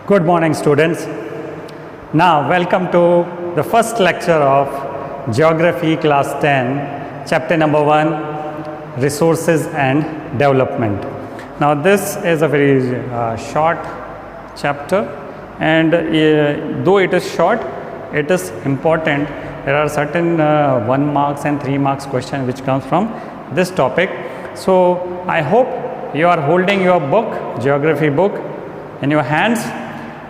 Good morning, students. Now, welcome to the first lecture of Geography Class 10, Chapter number 1, Resources and Development. Now, this is a very short chapter, and though it is short, it is important. There are certain 1 marks and 3 marks questions which comes from this topic. So, I hope you are holding your book, geography book, in your hands,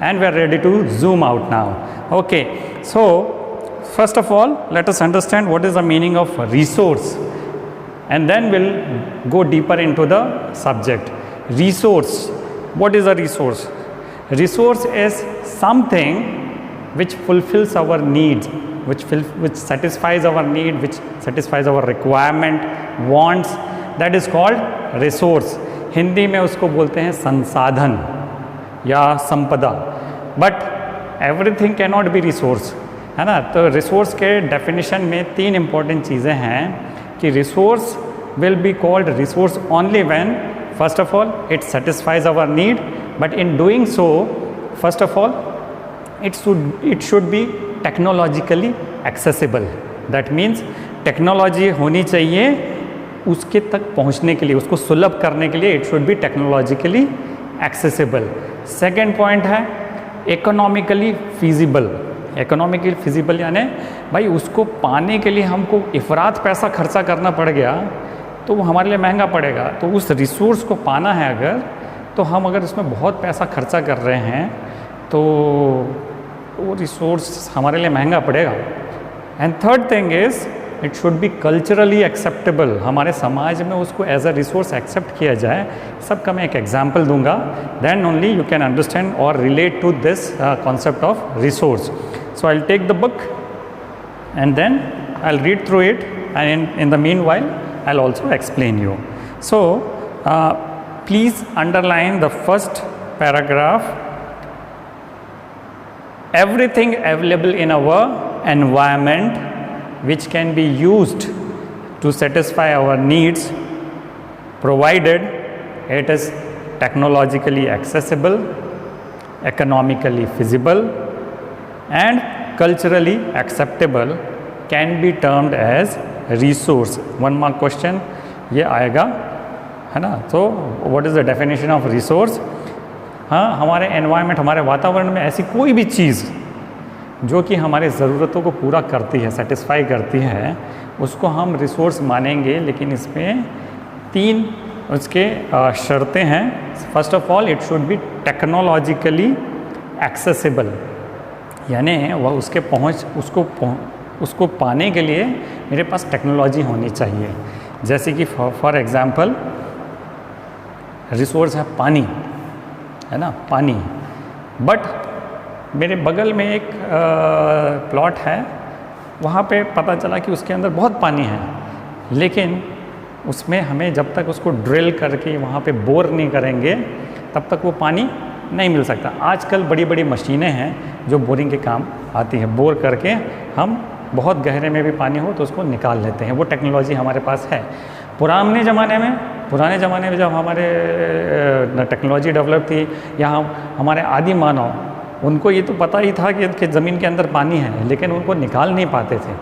and we are ready to zoom out now. Okay, so first of all, let us understand what is the meaning of resource, and then we'll go deeper into the subject. Resource. What is a resource? Resource is something which fulfills our needs, which satisfies our need, which satisfies our requirement, wants. That is called resource. Hindi में उसको बोलते हैं संसाधन या संपदा. But everything can not be resource, है ना. तो रिसोर्स के डेफिनेशन में 3 इंपॉर्टेंट चीज़ें हैं कि resource will be called resource only when first of all it satisfies our need, but in doing so first of all it should be technologically accessible. That means technology होनी चाहिए उसके तक पहुंचने के लिए, उसको सुलभ करने के लिए. It should be technologically accessible. Second point है इकोनॉमिकली फिजिबल. इकोनॉमिकली फिजिबल यानी भाई उसको पाने के लिए हमको इफरात पैसा खर्चा करना पड़ गया तो वो हमारे लिए महंगा पड़ेगा. तो उस रिसोर्स को पाना है अगर, तो हम अगर इसमें बहुत पैसा खर्चा कर रहे हैं तो वो रिसोर्स हमारे लिए महंगा पड़ेगा. And third thing is it should be culturally acceptable. हमारे समाज में उसको एज अ रिसोर्स एक्सेप्ट किया जाए. सबका मैं एक एग्जाम्पल दूंगा, then only you can understand और relate to this concept of resource. So I will take the book and then I will read through it, and in the meanwhile I will also explain you. So please underline the first paragraph. Everything available in our environment which can be used to satisfy our needs, provided it is technologically accessible, economically feasible and culturally acceptable, can be termed as resource. 1 mark question ये आएगा, है ना. तो what is the definition of resource? हाँ, हमारे environment, हमारे वातावरण में ऐसी कोई भी चीज़ जो कि हमारे ज़रूरतों को पूरा करती है, सेटिस्फाई करती है, उसको हम रिसोर्स मानेंगे. लेकिन इसमें 3 उसके शर्तें हैं. First of all it should be technologically accessible, यानी वह उसको पाने के लिए मेरे पास टेक्नोलॉजी होनी चाहिए. जैसे कि फॉर एग्ज़ाम्पल रिसोर्स है पानी, है ना, पानी. बट मेरे बगल में एक प्लॉट है, वहाँ पे पता चला कि उसके अंदर बहुत पानी है, लेकिन उसमें हमें जब तक उसको ड्रिल करके वहाँ पे बोर नहीं करेंगे तब तक वो पानी नहीं मिल सकता. आजकल बड़ी बड़ी मशीनें हैं जो बोरिंग के काम आती है. बोर करके हम बहुत गहरे में भी पानी हो तो उसको निकाल लेते हैं. वो टेक्नोलॉजी हमारे पास है. पुराने ज़माने में जब हमारे टेक्नोलॉजी डेवलप थी, या हमारे आदि मानव, उनको ये तो पता ही था कि ज़मीन के अंदर पानी है, लेकिन उनको निकाल नहीं पाते थे.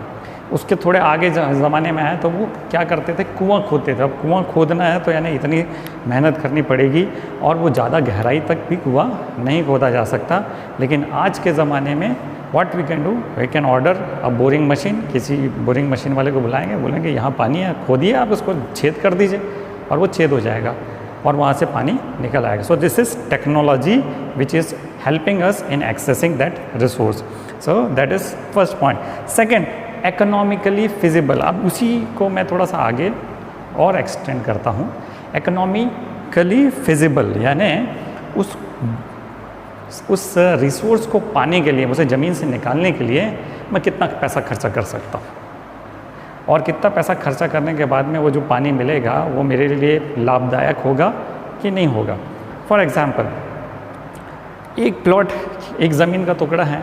उसके थोड़े आगे ज़माने में आए तो वो क्या करते थे, कुआं खोदते थे. अब कुआं खोदना है तो यानी इतनी मेहनत करनी पड़ेगी और वो ज़्यादा गहराई तक भी कुआं नहीं खोदा जा सकता. लेकिन आज के ज़माने में what we can do, we can order a boring machine. किसी बोरिंग मशीन वाले को बुलाएंगे, बोलेंगे यहाँ पानी है, खोदिए, आप उसको छेद कर दीजिए, और वो छेद हो जाएगा और वहाँ से पानी निकल आएगा. So this is technology which is helping us in accessing that resource. So that is first point. Second, economically feasible. अब उसी को मैं थोड़ा सा आगे और एक्सटेंड करता हूँ. इकोनॉमिकली फिजिबल यानी उस रिसोर्स को पाने के लिए, उसे ज़मीन से निकालने के लिए मैं कितना पैसा खर्चा कर सकता हूँ, और कितना पैसा खर्चा करने के बाद में वो जो पानी मिलेगा वो मेरे लिए लाभदायक होगा कि नहीं होगा. फॉर एग्ज़ाम्पल, एक प्लॉट, एक ज़मीन का टुकड़ा है,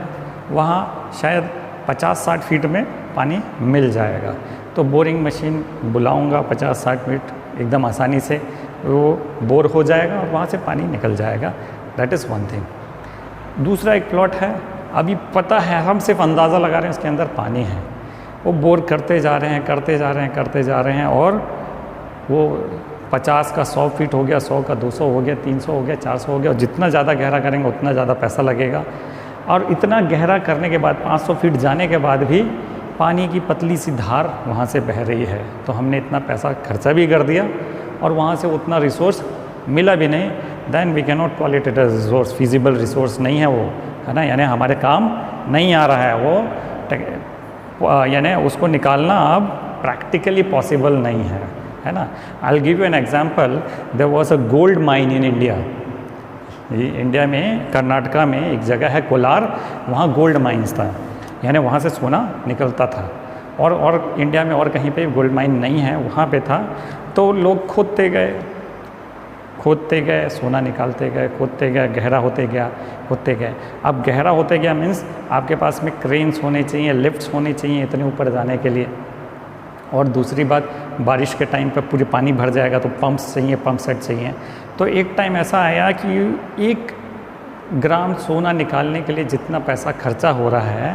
वहाँ शायद 50-60 फीट में पानी मिल जाएगा. तो बोरिंग मशीन बुलाऊंगा, 50-60 फीट एकदम आसानी से वो बोर हो जाएगा और वहाँ से पानी निकल जाएगा. That is one thing. दूसरा एक प्लॉट है, अभी पता है, हम सिर्फ अंदाज़ा लगा रहे हैं इसके अंदर पानी है, वो बोर करते जा रहे हैं, करते जा रहे हैं, करते जा रहे हैं, और वो 50 का 100 फीट हो गया, 100 का 200 हो गया, 300 हो गया, 400 हो गया, और जितना ज़्यादा गहरा करेंगे उतना ज़्यादा पैसा लगेगा। और इतना गहरा करने के बाद 500 फीट जाने के बाद भी पानी की पतली सी धार वहाँ से बह रही है। तो हमने इतना पैसा खर्चा भी कर दिया और वहाँ से उतना रिसोर्स मिला भी नहीं। Then we can not call it at a resource, feasible resource नहीं है वो, है ना, यानी हमारे काम नहीं आ रहा है वो, यानी उसको निकालना अब प्रैक्टिकली पॉसिबल नहीं है ना। I will give you an example, there was a gold mine in India. India में कर्नाटका में एक जगह है कोलार, वहाँ गोल्ड माइंस था, यानी वहाँ से सोना निकलता था। और इंडिया में और कहीं पे गोल्ड माइन नहीं है, वहाँ पे था। तो लोग खोदते गए, सोना निकालते गए, खोदते गए, गहरा होते गया, खोदते गए। अब गहरा होते गया मीन्स आपके पास में क्रेन्स होने चाहिए, लिफ्ट्स होने चाहिए इतने ऊपर जाने के लिए। और दूसरी बात, बारिश के टाइम पे पूरे पानी भर जाएगा तो पंप्स चाहिए, पंप सेट चाहिए। तो एक टाइम ऐसा आया कि 1 ग्राम सोना निकालने के लिए जितना पैसा खर्चा हो रहा है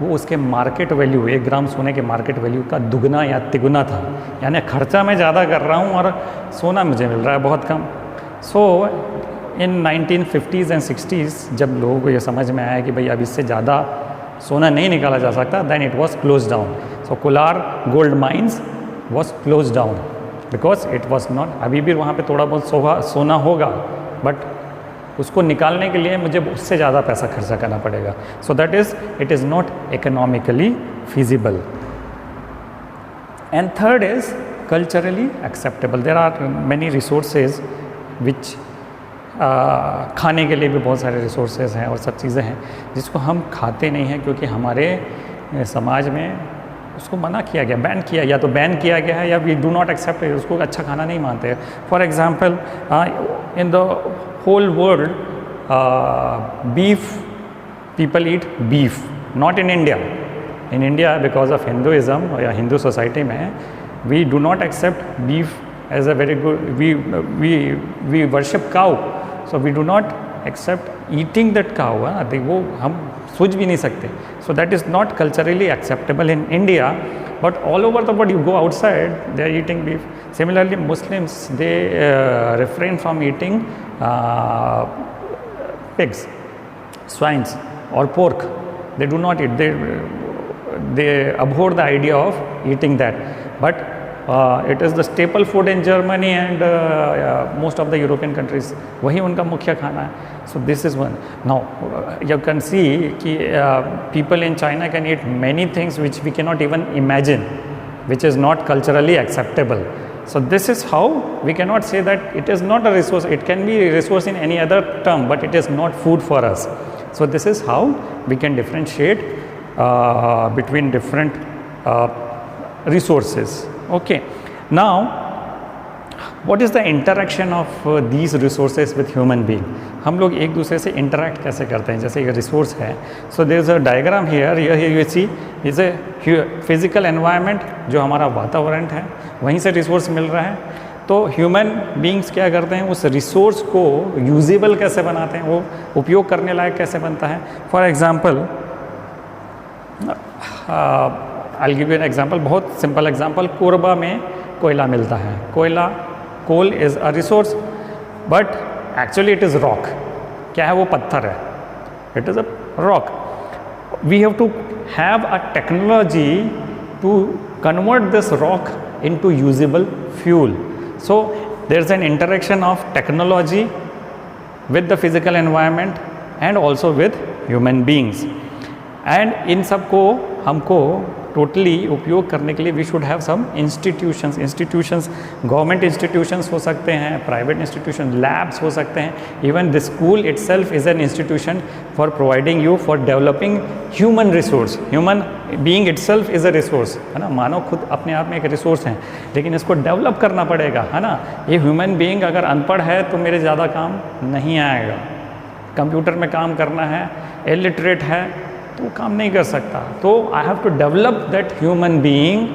वो उसके मार्केट वैल्यू, 1 ग्राम सोने के मार्केट वैल्यू का दुगना या तिगुना था। यानी खर्चा मैं ज़्यादा कर रहा हूँ और सोना मुझे मिल रहा है बहुत कम। सो इन 1950s एंड 60s जब लोगों को ये समझ में आया कि भाई अब इससे ज़्यादा सोना नहीं निकाला जा सकता, then it was close down. So Kolar gold mines was close down because it was not, अभी भी वहाँ पे थोड़ा बहुत सोना होगा, बट उसको निकालने के लिए मुझे उससे ज़्यादा पैसा खर्चा करना पड़ेगा। So that is, it is not economically feasible. And third is culturally acceptable. There are many resources which, खाने के लिए भी बहुत सारे रिसोर्सेज हैं और सब चीज़ें हैं जिसको हम खाते नहीं हैं क्योंकि हमारे समाज में उसको मना किया गया, बैन किया, या तो बैन किया गया है या वी डू नॉट एक्सेप्ट, उसको अच्छा खाना नहीं मानते। For example, in the whole world beef, people eat beef, not in India. In India because of Hinduism या हिंदू सोसाइटी में we do not accept beef as a very good, we worship cow, so we do not accept eating that cow, वो हम सोच भी नहीं सकते। So that is not culturally acceptable in India, but all over the world you go outside, they are eating beef. Similarly, Muslims, they refrain from eating pigs, swines or pork. They do not eat, they abhor the idea of eating that, but it is the staple food in Germany and most of the European countries, वही उनका मुख्य खाना है। So this is one. Now you can see कि people in China can eat many things which we cannot even imagine, which is not culturally acceptable. So this is how we cannot say that it is not a resource. It can be a resource in any other term, but it is not food for us. So this is how we can differentiate between different resources. Okay, now what is the interaction of these resources with human being? हम लोग एक दूसरे से interact कैसे करते हैं? जैसे ये रिसोर्स है, so there is a diagram here, you see is a physical environment, जो हमारा वातावरण है वहीं से रिसोर्स मिल रहा है। तो ह्यूमन बींग्स क्या करते हैं, उस रिसोर्स को यूजेबल कैसे बनाते हैं, वो उपयोग करने लायक कैसे बनता है। For example, I'll give you an example, बहुत सिंपल एग्जाम्पल, कोरबा में कोयला मिलता है। कोयला, coal is a resource but actually it is rock. क्या है वो? पत्थर है, it is a rock. We have to have a technology to convert this rock into usable fuel. So there is an interaction of technology with the physical environment and also with human beings. And इन सब को हमको totally उपयोग करने के लिए we should have some institutions, government institutions हो सकते हैं, प्राइवेट इंस्टीट्यूशन, लैब्स हो सकते हैं। Even the school itself is an institution for providing you for developing human resource. Human being itself is a resource, है ना। मानव खुद अपने आप में एक रिसोर्स हैं, लेकिन इसको डेवलप करना पड़ेगा, है ना। ये ह्यूमन बीइंग अगर अनपढ़ है तो मेरे ज़्यादा काम नहीं आएगा। कंप्यूटर में काम करना है, इलिटरेट है तो काम नहीं कर सकता। तो I have to develop that human being,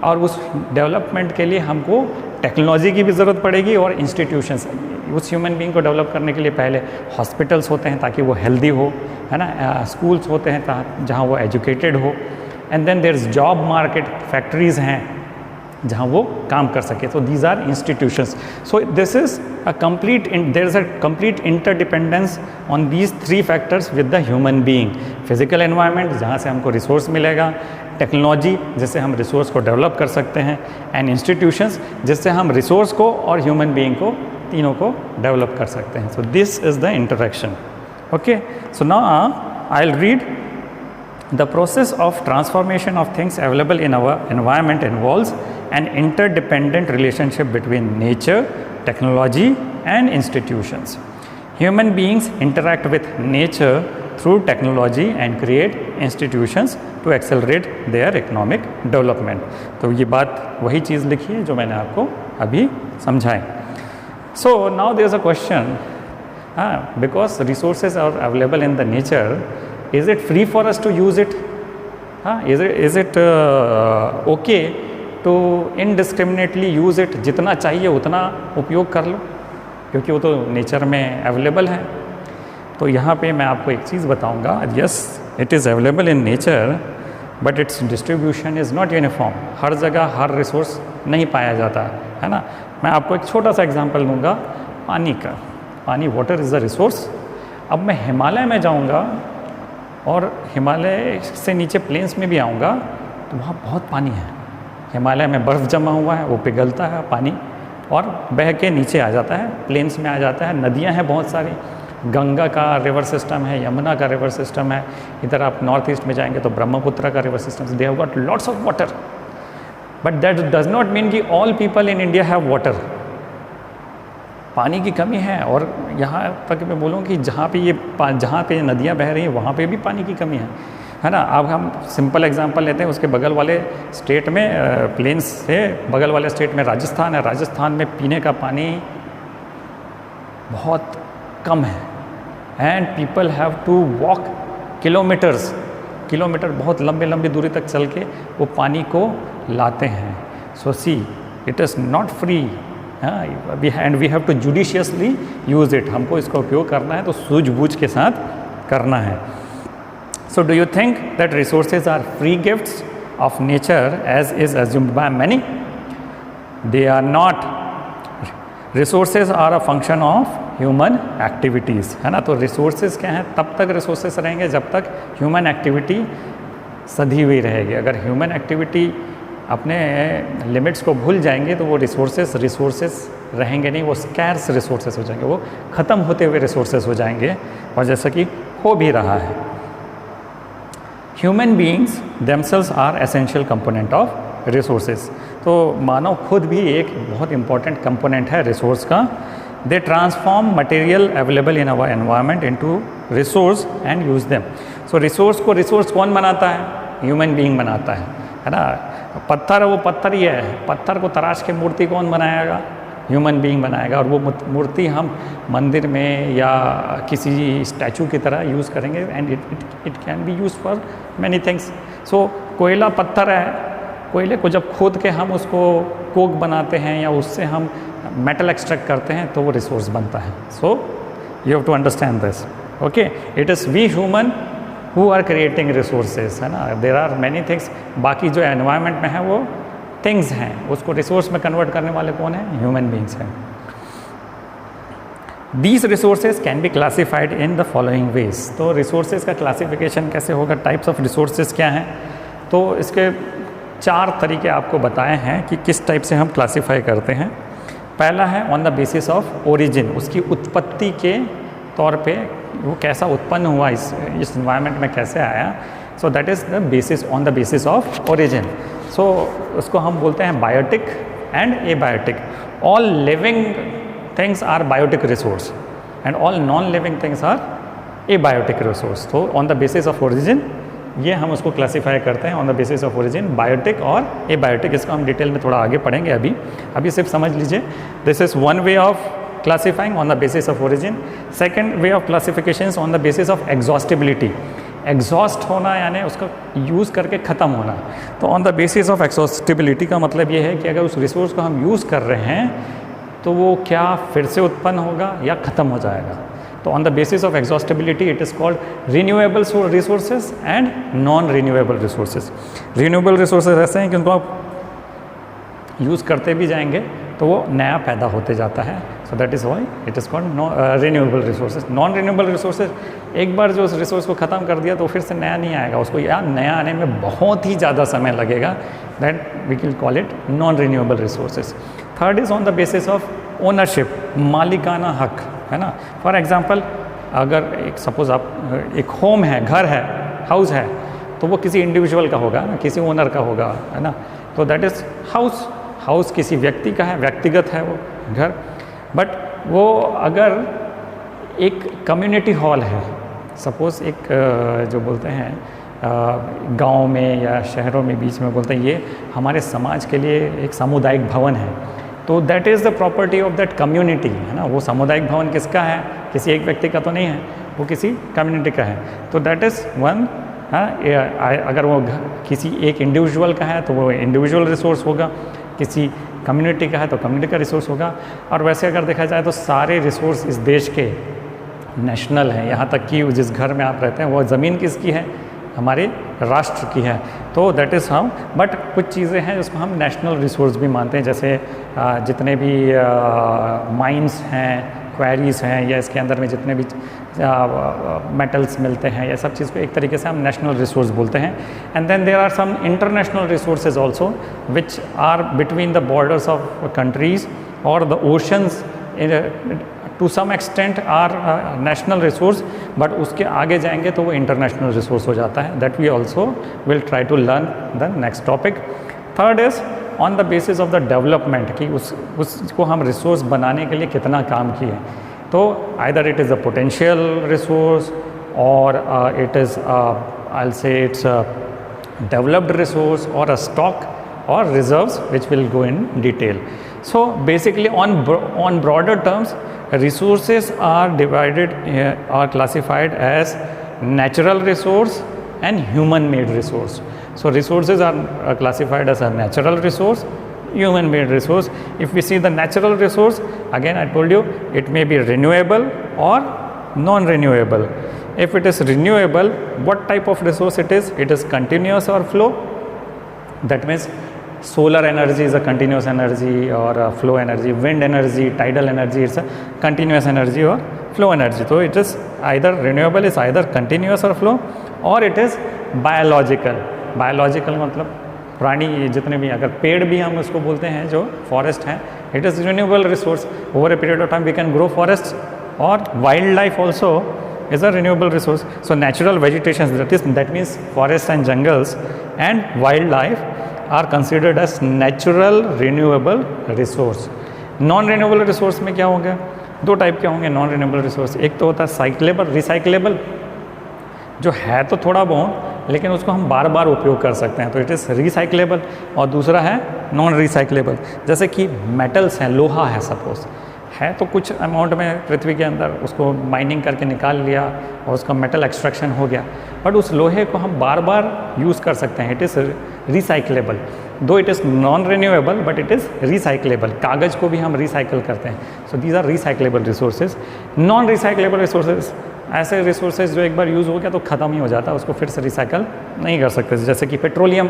और उस डेवलपमेंट के लिए हमको टेक्नोलॉजी की भी ज़रूरत पड़ेगी और इंस्टीट्यूशंस। उस ह्यूमन बीइंग को डेवलप करने के लिए पहले हॉस्पिटल्स होते हैं ताकि वो हेल्दी हो, है ना, स्कूल्स होते हैं जहाँ वो एजुकेटेड हो, and then there is job market, factories हैं जहाँ वो काम कर सके. So these are institutions. So this is a complete, there is a complete interdependence on these three factors with the human being. Physical environment जहाँ से हमको resource मिलेगा, टेक्नोलॉजी जिससे हम रिसोर्स को डेवलप कर सकते हैं, एंड इंस्टीट्यूशंस जिससे हम रिसोर्स को और ह्यूमन बीइंग को तीनों को डेवलप कर सकते हैं. So this is the interaction. Okay, so now I will read. The process of transformation of things available in our environment involves an interdependent relationship between nature, technology, and institutions. Human beings interact with nature through technology and create institutions to accelerate their economic development. तो ये बात वही चीज़ लिखी है जो मैंने आपको अभी समझाई. So now there is a question, because resources are available in the nature, is it free for us to use it? Is it okay to indiscriminately use it? जितना चाहिए उतना उपयोग कर लो, क्योंकि वो तो नेचर में अवेलेबल है. तो यहाँ पे मैं आपको एक चीज़ बताऊँगा. Yes, it is available in nature, but it's distribution is not uniform. हर जगह हर रिसोर्स नहीं पाया जाता है ना. मैं आपको एक छोटा सा एग्जांपल दूँगा पानी का. पानी, वाटर इज़ अ रिसोर्स. अब मैं हिमालय में जाऊँगा और हिमालय से नीचे प्लेन्स में भी आऊँगा तो वहाँ बहुत पानी है. हिमालय में बर्फ़ जमा हुआ है, वो पिघलता है पानी और बह के नीचे आ जाता है, प्लेन्स में आ जाता है. नदियाँ हैं बहुत सारी, गंगा का रिवर सिस्टम है, यमुना का रिवर सिस्टम है. इधर आप नॉर्थ ईस्ट में जाएंगे तो ब्रह्मपुत्र का river system. They have got lots of water, but that does not mean कि all people in India have water. पानी की कमी है, और यहाँ तक मैं बोलूँ कि जहाँ पे नदियाँ बह रही हैं वहाँ पे भी पानी की कमी है ना. अब हम सिंपल एग्जांपल लेते हैं, उसके बगल वाले स्टेट में, प्लेन्स से बगल वाले स्टेट में राजस्थान है. राजस्थान में पीने का पानी बहुत कम है, and people have to walk kilometre बहुत लंबे लंबी दूरी तक चल के वो पानी को लाते हैं. So see, it is not free, and we have to judiciously use it. हमको इसका उपयोग करना है तो सूझबूझ के साथ करना है. So do you think that resources are free gifts of nature as is assumed by many? They are not. Resources are a function of human activities, है ना. तो रिसोर्सेज क्या हैं? तब तक रिसोर्सेज रहेंगे जब तक ह्यूमन एक्टिविटी सधी हुई रहेगी. अगर ह्यूमन एक्टिविटी अपने लिमिट्स को भूल जाएंगे तो वो रिसोर्सेज रहेंगे नहीं, वो स्कैर्स रिसोर्सेज हो जाएंगे, वो ख़त्म होते हुए रिसोर्सेज हो जाएंगे, और जैसा कि हो भी रहा है. Human beings themselves are essential component of resources. तो मानव खुद भी एक बहुत इंपॉर्टेंट कंपोनेंट है रिसोर्स का. They transform material available in our environment into resource and use them. So resource को रिसोर्स कौन बनाता है? ह्यूमन बीइंग बनाता है ना. पत्थर है, वो पत्थर ही है. पत्थर को तराश के मूर्ति कौन बनाएगा? ह्यूमन बीइंग बनाएगा. और वो मूर्ति हम मंदिर में या किसी स्टैचू की तरह यूज़ करेंगे, and it can be use for many things. So कोयला पत्थर है, कोयले को जब खोद के हम उसको कोक बनाते हैं या उससे हम मेटल एक्सट्रैक्ट करते हैं तो वो रिसोर्स बनता है. So you have to understand this. Okay, it is we human who are creating resources, है ना. There are many things. बाकी जो एनवायरनमेंट में है वो थिंग्स हैं, उसको रिसोर्स में कन्वर्ट करने वाले कौन हैं? ह्यूमन बींग्स हैं. These resources can be classified in the following veg. तो रिसोर्सेज का क्लासिफिकेशन कैसे होगा? टाइप्स ऑफ रिसोर्सेज क्या हैं? तो इसके 4 तरीके आपको बताए हैं कि किस टाइप से हम क्लासीफाई करते हैं. पहला है on the basis of origin, उसकी उत्पत्ति के तौर पे वो कैसा उत्पन्न हुआ, इस इन्वायरमेंट में कैसे आया. So that is the basis, on the basis of origin. So उसको हम बोलते हैं biotic and abiotic. All living things are biotic resource and all non living things are abiotic resource. तो on the basis of origin ये हम उसको classify करते हैं, on the basis of origin, biotic और एबायोटिक. इसको हम डिटेल में थोड़ा आगे पढ़ेंगे. अभी सिर्फ समझ लीजिए. This is one way of classifying on the basis of origin. Second way of classification is on the basis of exhaustibility. Exhaust होना यानी उसका यूज़ करके ख़त्म होना. तो ऑन द बेसिस ऑफ एक्सॉस्टिबिलिटी का मतलब ये है कि अगर उस रिसोर्स को हम यूज़ कर रहे हैं तो वो क्या फिर से उत्पन्न होगा या ख़त्म हो जाएगा। तो on the basis of exhaustibility it is called renewable resources and non renewable resources. Renewable resources ऐसे हैं कि उनको आप यूज़ करते भी जाएंगे तो वो नया पैदा होते जाता है। सो that is why it is called renewable resources. Non renewable resources, एक बार जो उस रिसोर्स को ख़त्म कर दिया तो फिर से नया नहीं आएगा, उसको या नया आने में बहुत ही ज़्यादा समय लगेगा। That we can call it non renewable resources. Third is on the basis of ownership, मालिकाना हक, है ना। फॉर एग्जांपल अगर एक सपोज आप एक होम है, घर है, हाउस है, तो वो किसी इंडिविजुअल का होगा ना, किसी ओनर का होगा, है ना। तो दैट इज़ हाउस। हाउस किसी व्यक्ति का है, व्यक्तिगत है वो घर। बट वो अगर एक कम्युनिटी हॉल है, सपोज़ एक जो बोलते हैं गांव में या शहरों में बीच में बोलते हैं ये हमारे समाज के लिए एक सामुदायिक भवन है, तो that is the property of that community, है ना। वो सामुदायिक भवन किसका है? किसी एक व्यक्ति का तो नहीं है, वो किसी कम्युनिटी का है। तो दैट इज़ वन। अगर वो किसी एक इंडिविजुअल का है तो वो इंडिविजुअल रिसोर्स होगा, किसी कम्युनिटी का है तो कम्युनिटी का रिसोर्स होगा। और वैसे अगर देखा जाए तो सारे रिसोर्स इस देश के नेशनल हैं, यहाँ तक कि जिस घर में आप रहते हैं वो ज़मीन किसकी है? हमारे राष्ट्र की है। तो दैट इज़ हाउ। बट कुछ चीज़ें हैं जिसको हम नेशनल रिसोर्स भी मानते हैं, जैसे जितने भी माइंस हैं, क्वेरीज हैं, या इसके अंदर में जितने भी मेटल्स मिलते हैं, ये सब चीज़ को एक तरीके से हम नेशनल रिसोर्स बोलते हैं। And then there are some international resources also which are between the borders of countries और the oceans to some extent are national resource, but उसके आगे जाएंगे तो वो इंटरनेशनल रिसोर्स हो जाता है। That we also will try to learn the next topic. Third is on the basis of the development, कि उसको हम रिसोर्स बनाने के लिए कितना काम किए। तो either it is a potential resource और इट इज़ आई से इट्स डेवलप्ड रिसोर्स और अ स्टॉक और reserves which will go in detail. So basically on broader terms, resources are divided or classified as natural resource and human made resource. So resources are classified as a natural resource, human made resource. If we see the natural resource, again I told you it may be renewable or non renewable. If it is renewable, what type of resource it is? It is continuous or flow. That means solar energy is a continuous energy or a flow energy, wind energy, tidal energy, it's a continuous energy or flow energy. So it is either renewable, is either continuous or flow, or it is biological. Biological मतलब प्राणी जितने भी, अगर पेड़ भी हम उसको बोलते हैं जो फॉरेस्ट है, it is renewable resource. Over a period of time we can grow forest, और wildlife also is a renewable resource. So natural vegetation, that means forests and jungles and wildlife are considered as natural renewable resource. Non renewable resource में क्या होंगे? दो type के होंगे non renewable resource. एक तो होता है साइक्लेबल, रिसाइक्लेबल, जो है तो थोड़ा बहुत लेकिन उसको हम बार बार उपयोग कर सकते हैं, तो इट इज़ रिसाइक्लेबल. और दूसरा है नॉन रिसाइक्लेबल, जैसे कि मेटल्स हैं, लोहा है, सपोज है तो कुछ अमाउंट में पृथ्वी के अंदर उसको माइनिंग करके निकाल लिया और उसका मेटल एक्सट्रैक्शन हो गया, बट उस लोहे को हम बार बार यूज़ कर सकते हैं. It is recyclable, though it is non renewable but it is recyclable. कागज़ को भी हम रिसाइकिल करते हैं. So these are recyclable resources. Non recyclable resources ऐसे रिसोर्सेज जो एक बार यूज़ हो गया तो ख़त्म ही हो जाता है, उसको फिर से रिसाइकल नहीं कर सकते. जैसे कि पेट्रोलियम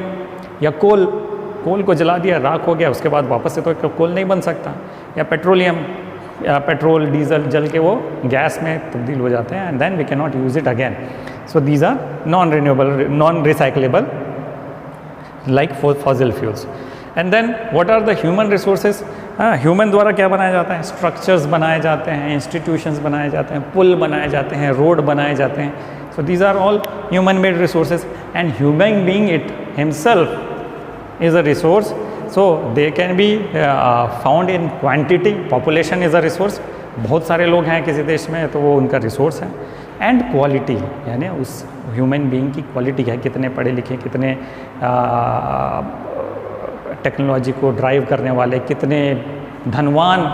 या कोल को जला दिया, राख हो गया, उसके बाद वापस से तो कोल नहीं बन सकता. या पेट्रोलियम या पेट्रोल डीजल जल के वो गैस में तब्दील हो जाते हैं, and then we can not use it again. So these are non renewable, non recyclable like fossil fuels. And then what are the human resources? Human द्वारा क्या बनाया जाता है? स्ट्रक्चर्स बनाए जाते हैं, इंस्टीट्यूशंस बनाए जाते हैं, पुल बनाए जाते हैं, रोड बनाए जाते हैं. So these are all human made resources, and human being it himself is a resource. So they can be found in quantity. Population is a resource. बहुत सारे लोग हैं किसी देश में तो वो उनका रिसोर्स है. एंड क्वालिटी, यानी उस ह्यूमन बीइंग की क्वालिटी है, कितने पढ़े लिखे, कितने टेक्नोलॉजी को ड्राइव करने वाले, कितने धनवान,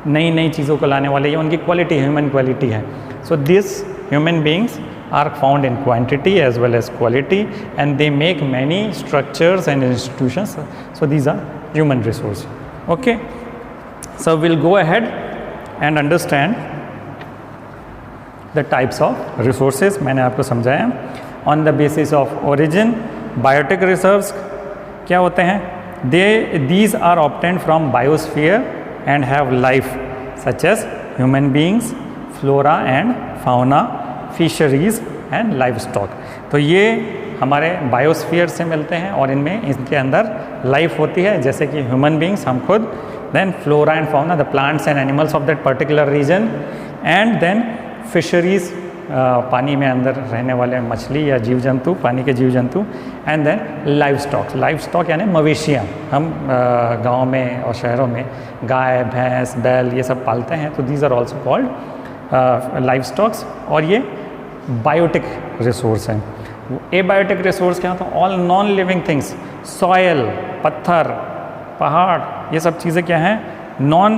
नई नई चीज़ों को लाने वाले, ये उनकी क्वालिटी, ह्यूमन क्वालिटी है. So this human beings are found in quantity as well as quality, and they make many structures and institutions. So these are human resources. Okay, So we'll go ahead and understand the types of resources. मैंने आपको समझाया on the basis of origin. Biotic reserves क्या होते हैं? These are obtained from biosphere and have life such as human beings, flora and fauna, fisheries and livestock. तो ये हमारे biosphere से मिलते हैं और इनके अंदर लाइफ होती है, जैसे कि ह्यूमन बींग्स, हम खुद, then flora and fauna, the plants and animals of that particular region, and then fisheries, पानी में अंदर रहने वाले मछली या जीव जंतु, पानी के जीव जंतु, एंड देन लाइव स्टॉक यानी मवेशियाँ। हम गाँव में और शहरों में गाय, भैंस, बैल ये सब पालते हैं, तो these are also called live stocks. और ये बायोटिक रिसोर्स हैं। एबायोटिक रिसोर्स क्या होता है? All non living things, soil, पत्थर, पहाड़, ये सब चीज़ें क्या हैं? नॉन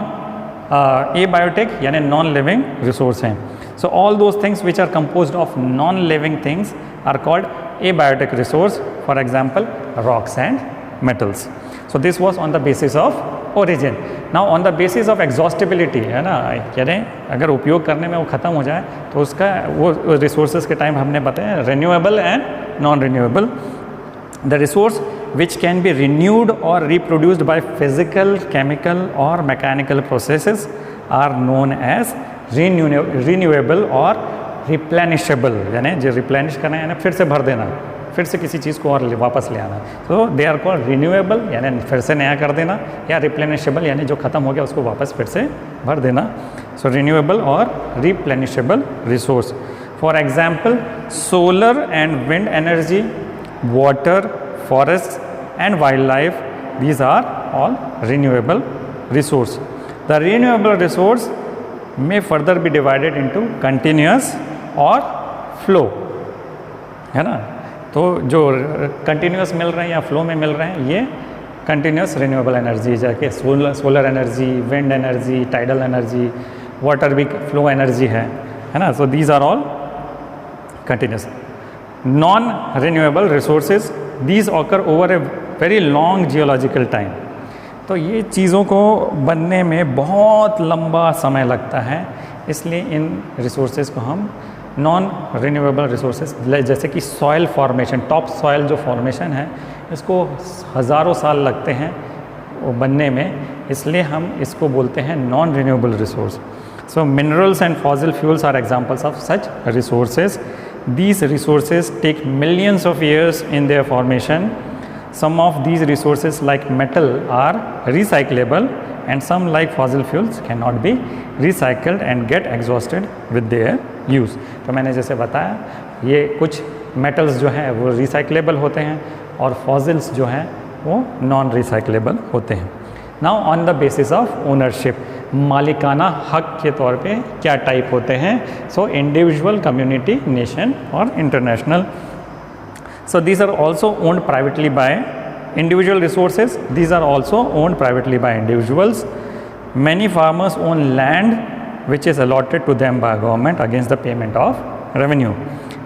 एबायोटिक यानी नॉन लिविंग रिसोर्स हैं। So all those things which are composed of non living things are called abiotic resource, for example rocks and metals. So this was on the basis of origin. Now on the basis of exhaustibility, है ना, यानी अगर उपयोग करने में वो ख़त्म हो जाए तो उसका वो रिसोर्सेज के टाइम हमने बताया renewable and non renewable. The resource which can be renewed or reproduced by physical, chemical or mechanical processes are known as renewable or replenishable, यानी जो रिप्लेनिश करना है, यानी फिर से भर देना, फिर से किसी चीज़ को और वापस ले आना। तो दे आर कॉल्ड रिन्यूएबल यानी फिर से नया कर देना, या रिप्लेनिशेबल यानी जो ख़त्म हो गया उसको वापस फिर से भर देना। सो रिन्यूएबल और replenishable resource, for example solar and wind energy, water, forests and wildlife, these are all renewable resource. The renewable resource may further be divided into continuous और flow, है ना। तो जो continuous मिल रहे हैं या flow में मिल रहे हैं, ये continuous renewable energy, जाके solar energy, wind energy, tidal energy, water भी flow energy है ना। So these are all continuous. Non renewable resources, these occur over a very long geological time. तो ये चीज़ों को बनने में बहुत लंबा समय लगता है, इसलिए इन रिसोर्सेज को हम नॉन रिन्यूएबल रिसोर्सेज, जैसे कि सॉइल फॉर्मेशन, टॉप सॉइल जो फॉर्मेशन है, इसको हज़ारों साल लगते हैं वो बनने में, इसलिए हम इसको बोलते हैं non renewable resource. So minerals and fossil fuels are examples of such resources. These resources take millions of years in their formation. Some of these resources like metal are recyclable and some like fossil fuels cannot be recycled and get exhausted with their use. तो मैंने जैसे बताया ये कुछ metals जो हैं वो recyclable होते हैं और fossils जो हैं वो non recyclable होते हैं. Now on the basis of ownership, मालिकाना हक के तौर पे क्या टाइप होते हैं? सो इंडिविजुअल, कम्युनिटी, नेशन और international. So these are also owned privately by individual resources, these are also owned privately by individuals. Many farmers own land which is allotted to them by government against the payment of revenue.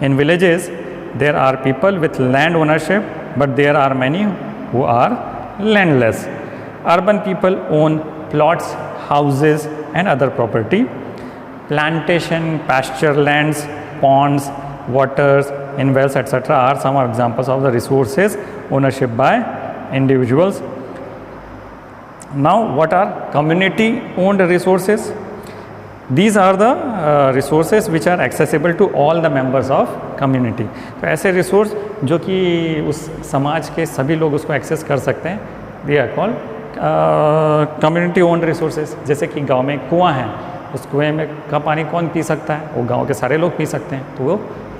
In villages there are people with land ownership but there are many who are landless. Urban people own plots, houses and other property. Plantation, pasture lands, ponds, waters, in wells, etc. are some examples of the resources ownership by individuals. Now, what are community owned resources? These are the resources which are accessible to all the members of community. तो ऐसे resource जो कि उस समाज के सभी लोग उसको access कर सकते हैं, they are called community owned resources. जैसे कि गांव में कुआं है, उस कुएं में का पानी कौन पी सकता है? वो गांव के सारे लोग पी सकते हैं, तो वो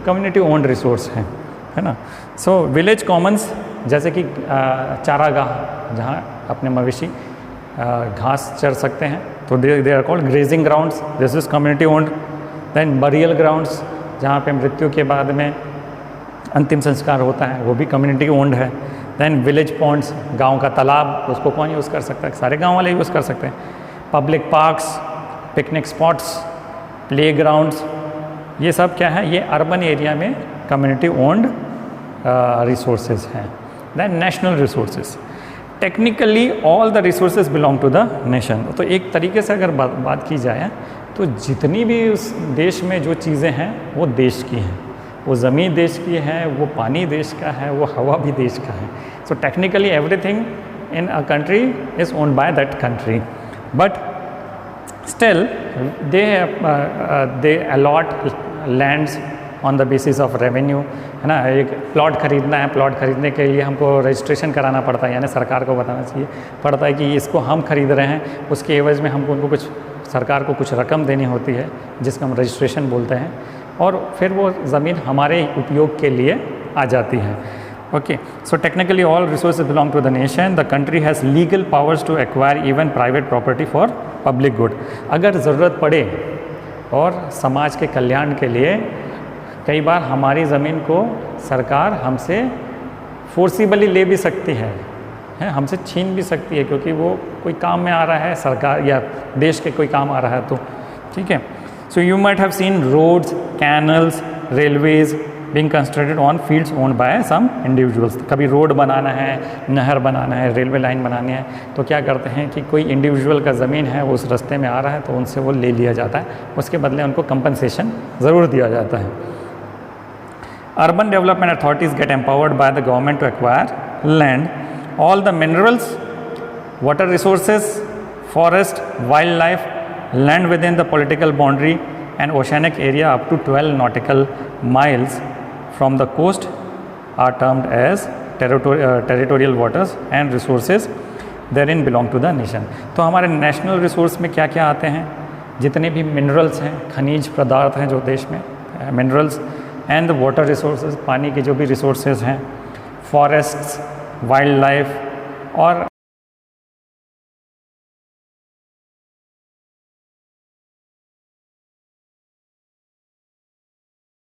कम्युनिटी ओन्ड रिसोर्स है ना. सो विलेज कॉमन्स, जैसे कि चारागाह जहाँ अपने मवेशी घास चर सकते हैं, तो they are called grazing grounds, this is community owned. Then burial grounds, जहाँ पे मृत्यु के बाद में अंतिम संस्कार होता है, वो भी कम्युनिटी ओन्ड है. देन विलेज पॉन्ड्स, गांव का तालाब, उसको कौन यूज़ कर सकता है? सारे गांव वाले यूज़ कर सकते हैं. Public parks, picnic spots, play grounds, ये सब क्या है? ये अर्बन एरिया में कम्युनिटी ओन्ड रिसोर्सेज हैं. Then national resources, technically all the resources belong to the nation. तो एक तरीके से अगर बात की जाए तो जितनी भी उस देश में जो चीज़ें हैं वो देश की हैं, वो ज़मीन देश की है, वो पानी देश का है, वो हवा भी देश का है। So technically everything in a country is owned by that country, but still they allot lands on the basis of revenue, है ना। एक प्लॉट खरीदना है, प्लॉट खरीदने के लिए हमको रजिस्ट्रेशन कराना पड़ता है, यानी सरकार को बताना चाहिए पड़ता है कि इसको हम खरीद रहे हैं, उसके एवज में हमको उनको कुछ सरकार को कुछ रकम देनी होती है जिसका हम रजिस्ट्रेशन बोलते हैं, और फिर वो ज़मीन हमारे उपयोग के लिए आ जाती है। Okay, so technically all resources belong to the nation. The country has legal powers to acquire even private property for public good. अगर ज़रूरत पड़े और समाज के कल्याण के लिए कई बार हमारी ज़मीन को सरकार हमसे फोर्सिबली ले भी सकती है, हमसे छीन भी सकती है, क्योंकि वो कोई काम में आ रहा है सरकार या देश के कोई काम आ रहा है तो, ठीक है। So you might have seen roads, canals, railways being constructed on fields owned by some individuals. कभी रोड बनाना है, नहर बनाना है, रेलवे लाइन बनानी है, तो क्या करते हैं कि कोई इंडिविजुअल का ज़मीन है वो उस रास्ते में आ रहा है तो उनसे वो ले लिया जाता है, उसके बदले उनको कंपनसेशन ज़रूर दिया जाता है। Urban development authorities get empowered by the government to acquire land. All the minerals, water resources, forest, wildlife, land within the political boundary and oceanic area up to 12 nautical miles from the coast are termed as territorial waters and resources therein belong to the nation. तो हमारे national resource में क्या क्या आते हैं, जितने भी minerals हैं, खनिज पदार्थ हैं जो देश में, मिनरल्स एंड वाटर रिसोर्सेज, पानी के जो भी रिसोर्सेज हैं, फॉरेस्ट्स, वाइल्ड लाइफ, और